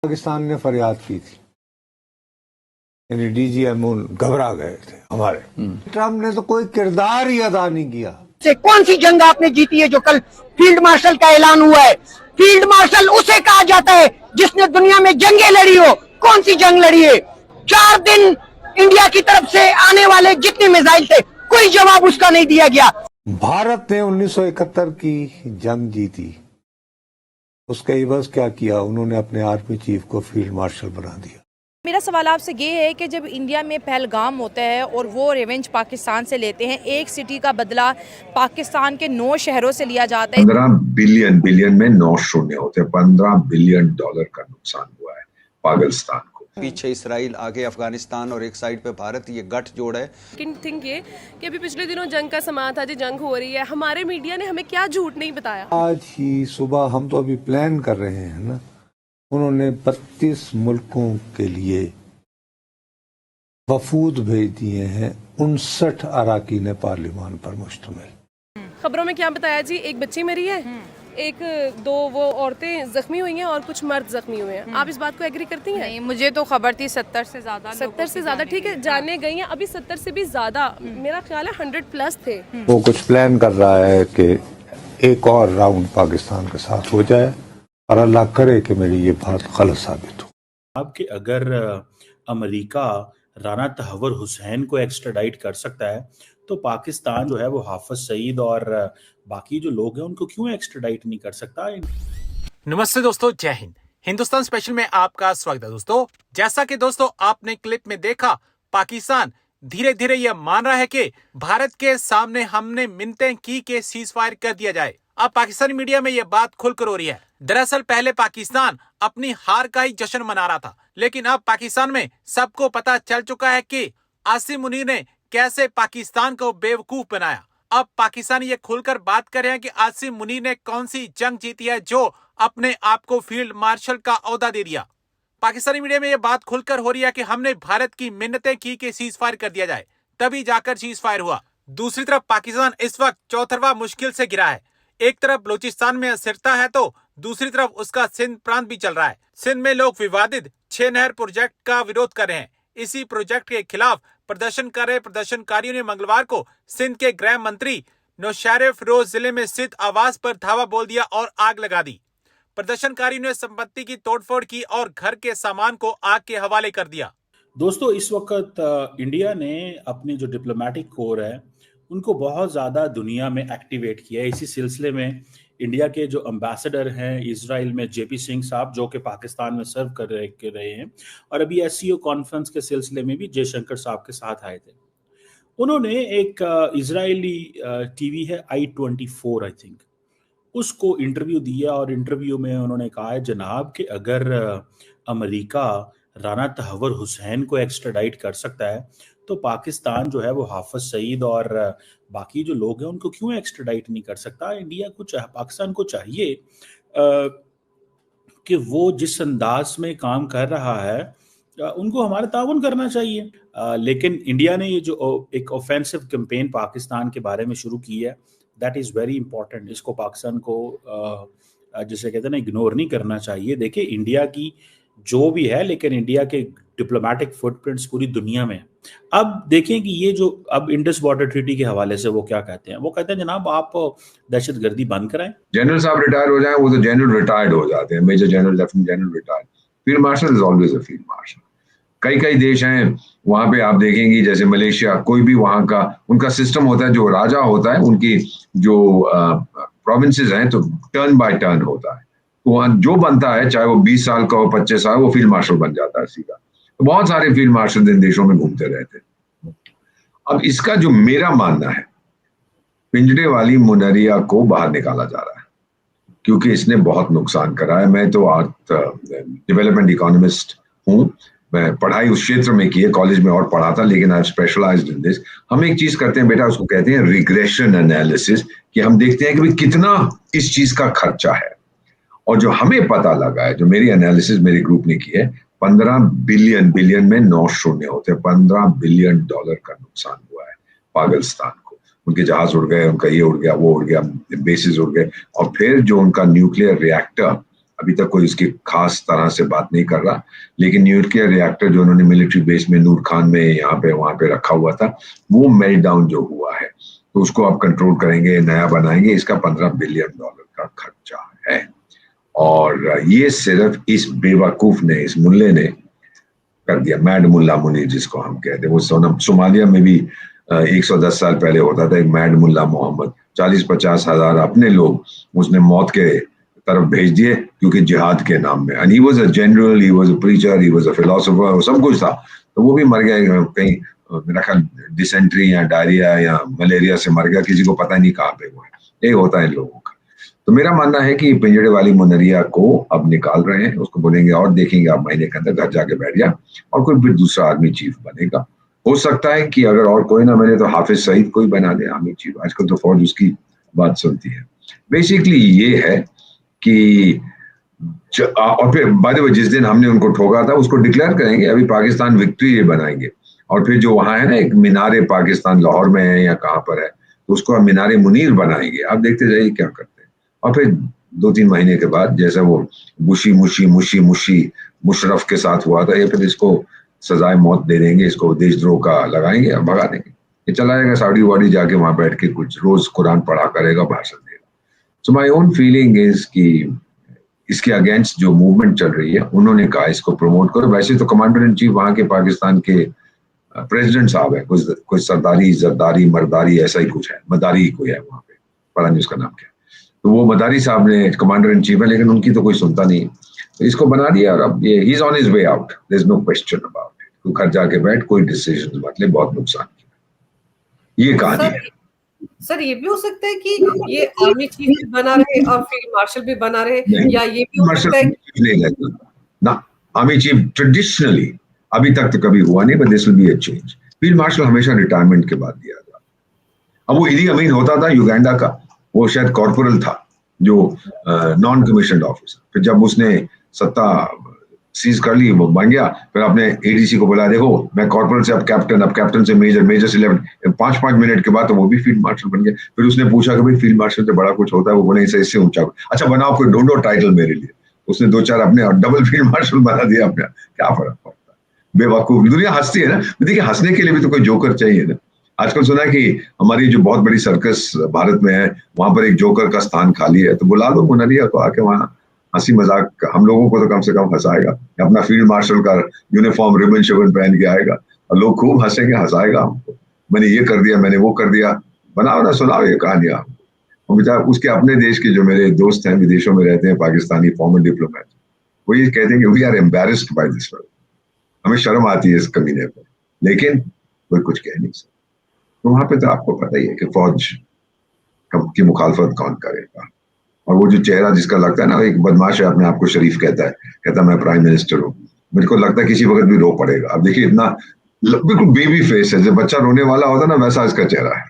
पाकिस्तान ने फरियाद की थी, यानी डीजीएम घबरा गए थे हमारे। ट्रम्प ने तो कोई किरदार ही अदा नहीं किया। से कौन सी जंग आपने जीती है जो कल फील्ड मार्शल का ऐलान हुआ है? फील्ड मार्शल उसे कहा जाता है जिसने दुनिया में जंगें लड़ी हो। कौन सी जंग लड़ी है? 4 दिन इंडिया की तरफ से आने वाले जितने मिसाइल थे, कोई जवाब उसका नहीं दिया गया। भारत ने 1971 की जंग जीती, उसका इवज क्या किया? उन्होंने अपने आर्मी चीफ को फील्ड मार्शल बना दिया। मेरा सवाल आपसे ये है कि जब इंडिया में पहलगाम होता है और वो रिवेंज पाकिस्तान से लेते हैं, एक सिटी का बदला पाकिस्तान के 9 शहरों से लिया जाता है। 15 बिलियन में 9 शून्य होते हैं। $15 बिलियन का नुकसान हुआ है पाकिस्तान को। पीछे इसराइल, आगे अफगानिस्तान और एक साइड पे भारत, ये गठजोड़ है। लेकिन थिंक ये कि अभी पिछले दिनों जंग का समा था, जी जंग हो रही है, हमारे मीडिया ने हमें क्या झूठ नहीं बताया। आज ही सुबह हम तो अभी प्लान कर रहे हैं ना, उन्होंने 32 मुल्कों के लिए वफूद भेज दिए हैं, 59 अराकीन पार्लिमान पर मुश्तमिल। खबरों में क्या बताया जी, एक बच्ची मरी है, एक दो वो औरतें जख्मी हुई हैं और कुछ मर्द जख्मी हुए हैं। आप इस बात को एग्री करती हैं? नहीं, मुझे तो खबर थी 70 से ज्यादा। 70 से ज्यादा, ठीक है, जाने गई हैं। अभी 70 से भी ज्यादा, मेरा ख्याल है 100+ थे। वो कुछ प्लान कर रहा है कि एक और राउंड पाकिस्तान के साथ हो जाए, और अल्लाह करे कि मेरी ये बात गलत साबित हो। आपके अगर अमेरिका राना तहव्वुर हुसैन को एक्स्ट्राडाइट कर सकता है, तो पाकिस्तान जो है वो हाफिज सईद और बाकी जो लोग हैं उनको क्यों एक्स्ट्राडाइट नहीं कर सकता? नमस्ते दोस्तों, जय हिंद। हिंदुस्तान स्पेशल में आपका स्वागत है दोस्तों। जैसा कि दोस्तों आपने क्लिप में देखा, पाकिस्तान धीरे धीरे यह मान रहा है कि भारत के सामने हमने मिन्नतें की कि सीज फायर कर दिया जाए। अब पाकिस्तानी मीडिया में यह बात खुलकर हो रही है। दरअसल पहले पाकिस्तान अपनी हार का ही जश्न मना रहा था, लेकिन अब पाकिस्तान में सबको पता चल चुका है कि आसिम मुनीर ने कैसे पाकिस्तान को बेवकूफ बनाया। अब पाकिस्तानी ये खुलकर बात कर रहे हैं कि आसिम मुनीर ने कौन सी जंग जीती है जो अपने आप को फील्ड मार्शल का ओहदा दे दिया। पाकिस्तानी मीडिया में यह बात खुलकर हो रही है कि हमने भारत की मिन्नतें की कि सीज फायर कर दिया जाए, तभी जाकर सीज फायर हुआ। दूसरी तरफ पाकिस्तान इस वक्त चौथरवा मुश्किल से गिरा है। एक तरफ बलूचिस्तान में अस्थिरता है तो दूसरी तरफ उसका सिंध प्रांत भी चल रहा है। सिंध में लोग विवादित 6 नहर प्रोजेक्ट का विरोध कर रहे हैं। इसी प्रोजेक्ट के खिलाफ प्रदर्शन कर रहे प्रदर्शनकारियों ने मंगलवार को सिंध के गृह मंत्री नौशेरा फिरोज जिले में स्थित आवास पर धावा बोल दिया और आग लगा दी। प्रदर्शनकारियों ने संपत्ति की तोड़फोड़ की और घर के सामान को आग के हवाले कर दिया। दोस्तों, इस वक्त इंडिया ने अपनी जो डिप्लोमेटिक कोर है उनको बहुत ज्यादा दुनिया में एक्टिवेट किया है। इसी सिलसिले में इंडिया के जो एम्बेसडर हैं इजराइल में, जेपी सिंह साहब, जो कि पाकिस्तान में सर्व कर रहे हैं, और अभी एससीओ कॉन्फ्रेंस के सिलसिले में भी जयशंकर साहब के साथ आए थे। उन्होंने एक इजरायली टीवी है I-24 आई थिंक, उसको इंटरव्यू दिया और इंटरव्यू में उन्होंने कहा है जनाब कि अगर अमेरिका राना तहव्वुर हुसैन को एक्स्ट्राडाइट कर सकता है, तो पाकिस्तान जो है वो हाफिज सईद और बाकी जो लोग हैं उनको क्यों एक्स्ट्राडाइट नहीं कर सकता? इंडिया को पाकिस्तान को चाहिए कि वो जिस अंदाज में काम कर रहा है उनको हमारा ताउन करना चाहिए। लेकिन इंडिया ने ये जो एक ऑफेंसिव कैंपेन पाकिस्तान के बारे में शुरू की है, दैट इज़ वेरी इंपॉर्टेंट। इसको पाकिस्तान को जिसे कहते हैं ना, इग्नोर नहीं करना चाहिए। देखिए, इंडिया की जो भी है, लेकिन इंडिया के डिप्लोमेटिक फुटप्रिंट्स पूरी दुनिया में। अब देखें कि ये जो अब इंडस वाटर ट्रीटी के हवाले से वो क्या कहते हैं, वो कहते हैं जनाब आप दहशतगर्दी बंद कराएं। जनरल साहब रिटायर हो जाए, वो तो जनरल रिटायर्ड हो जाते हैं, major general, lieutenant general retired. Field marshal is always a field marshal. कई देश हैं वहां पे आप देखेंगे, जैसे मलेशिया, कोई भी वहां का उनका सिस्टम होता है, जो राजा होता है, उनकी जो प्रोविंसेस हैं, तो टर्न बाय टर्न होता है। तो वहां जो बनता है, चाहे वो 20 साल का हो, 25 साल, वो फील्ड मार्शल बन जाता है सीधा। तो बहुत सारे फील्ड मार्शल इन देशों में घूमते रहते हैं। अब इसका जो मेरा मानना है, पिंजड़े वाली मुनरिया को बाहर निकाला जा रहा है, क्योंकि इसने बहुत नुकसान करा है। मैं तो डेवलपमेंट इकोनॉमिस्ट हूँ, मैं पढ़ाई उस क्षेत्र में की है, कॉलेज में और पढ़ा था, लेकिन आई स्पेशलाइज्ड इन दिस। हम एक चीज करते हैं बेटा, उसको कहते हैं रिग्रेशन एनालिसिस, कि हम देखते हैं कि भाई कितना इस चीज का खर्चा है। और जो हमें पता लगा है, जो मेरी एनालिसिस मेरे ग्रुप ने की है, 15 बिलियन में 9 शून्य होते हैं। $15 बिलियन का नुकसान हुआ है पाकिस्तान को। उनके जहाज उड़ गए, उनका ये उड़ गया, वो उड़ गया, बेसिस उड़ गए, और फिर जो उनका न्यूक्लियर रिएक्टर अभी तक कोई उसकी खास तरह से बात नहीं कर रहा, लेकिन न्यूक्लियर रिएक्टर जो उन्होंने मिलिट्री बेस में नूर खान में यहाँ पे वहां पे रखा हुआ था, वो मेल्ट डाउन जो हुआ है, तो उसको आप कंट्रोल करेंगे, नया बनाएंगे, इसका $15 बिलियन का खर्चा है। और ये सिर्फ इस बेवकूफ ने, इस मुल्ले ने कर दिया, मैड मुल्ला मुनीर जिसको हम कहते हैं। वो सोमालिया में भी 110 साल पहले होता था, एक मैड मुल्ला मोहम्मद, 40-50 हजार अपने लोग उसने मौत के तरफ भेज दिए क्योंकि जिहाद के नाम में। And he was a general, he was a preacher, he was a philosopher, सब कुछ था, तो वो भी मर गया कहीं, मेरा ख्याल डिसेंट्री या डायरिया या मलेरिया से मर गया, किसी को पता नहीं कहाँ पे वो है। ये होता है इन लोगों का। तो मेरा मानना है कि पिंजड़े वाली मुनरिया को अब निकाल रहे हैं, उसको बोलेंगे और देखेंगे आप महीने के अंदर घर जाके बैठ जा और कोई भी दूसरा आर्मी चीफ बनेगा। हो सकता है कि अगर और कोई ना मिले तो हाफिज सईद कोई बना दे आर्मी चीफ, आजकल तो फौज उसकी बात सुनती है। बेसिकली ये है कि और फिर बाय द वे जिस दिन हमने उनको ठोका था उसको डिक्लेयर करेंगे, अभी पाकिस्तान विक्ट्री डे बनाएंगे, और फिर जो वहां है ना एक मीनारे पाकिस्तान लाहौर में है या कहाँ पर है, तो उसको हम मीनारे मुनीर बनाएंगे। आप देखते जाइए क्या करते हैं। और फिर 2-3 महीने के बाद जैसे वो बुशी मुशी मुशी मुशी मुशरफ के साथ हुआ था, या फिर इसको सजाए मौत दे देंगे, इसको देशद्रोह का लगाएंगे और भगा देंगे। ये चला जाएगा साउदी वाड़ी जाके वहां बैठ के कुछ रोज कुरान पढ़ा करेगा, भाषण देगा। सो माई ओन फीलिंग इज कि इसके अगेंस्ट जो मूवमेंट चल रही है, उन्होंने कहा इसको प्रमोट करो। वैसे तो कमांडर इन चीफ वहां के पाकिस्तान के प्रेसिडेंट साहब है, कुछ सरदारी जरदारी मरदारी ऐसा ही कुछ है, मदारी कोई है वहां पे, पता नहीं उसका नाम क्या है। तो वो मदारी साहब ने कमांडर इन चीफ है, लेकिन उनकी तो कोई सुनता नहीं, तो इसको बना दिया और अब ये he is on his way out, there is no question about it. तू घर जाके बैठ, कोई डिसीजन मत ले, बहुत नुकसान किया। ये कहानी है। सर ये भी हो सकता है कि ये आर्मी चीफ भी बना रहे और फील्ड मार्शल भी बना रहे, या ये भी हो सकता है नहीं रहता ना, आर्मी चीफ ट्रेडिशनली अभी तक तो कभी हुआ नहीं, but this will be a change. Field marshal हमेशा रिटायरमेंट के बाद दिया जाता। अब वो इदी अमीन होता था युगांडा का, वो शायद कॉर्पोरल था, जो नॉन कमीशन्ड ऑफिसर, फिर जब उसने सत्ता सीज कर ली वो बन गया, फिर आपने एडीसी को बोला देखो मैं कॉर्पोरल से अब कैप्टन से मेजर, मेजर से लेफ्टिनेंट, 5-5 मिनट के बाद तो वो भी फील्ड मार्शल बन गया। फिर उसने पूछा कि भाई फील्ड मार्शल से बड़ा कुछ होता है, वो बोले इससे ऊंचा, अच्छा बनाओ कोई ढूंढो टाइटल मेरे लिए। उसने 2-4 अपने और डबल फील्ड मार्शल बना दिया अपने, क्या फर्क पड़ता है। बेवकूफ दुनिया हंसती है ना, देखिए हंसने के लिए भी तो कोई जोकर चाहिए ना। आजकल सुना है कि हमारी जो बहुत बड़ी सर्कस भारत में है, वहां पर एक जोकर का स्थान खाली है, तो बुला लो मुनरिया को आके वहां हंसी मजाक हम लोगों को तो कम से कम हंसाएगा। अपना फील्ड मार्शल का यूनिफॉर्म रिबन शिबन पहन के आएगा और लोग खूब हंसेंगे, हंसाएगा हमको, मैंने ये कर दिया, मैंने वो कर दिया। बनाओ ना, सुनाओ ये कहानियां। और बेचारा उसके अपने देश के जो मेरे दोस्त हैं विदेशों में रहते हैं, पाकिस्तानी फॉर्मर डिप्लोमेट, वो ये कहते हैं कि we are embarrassed by this world, हमें शर्म आती है इस कमीने पर, लेकिन कोई कुछ कह नहीं सकता। तो वहां पे तो आपको पता ही है कि फौज की मुखालफत कौन करेगा। और वो जो चेहरा जिसका लगता है ना, एक बदमाश है, अपने आप को शरीफ कहता है मैं प्राइम मिनिस्टर हूँ, मेरे को लगता है किसी वक्त भी रो पड़ेगा। अब देखिए इतना बिल्कुल बेबी फेस है, जब बच्चा रोने वाला होता है ना, वैसा इसका चेहरा है।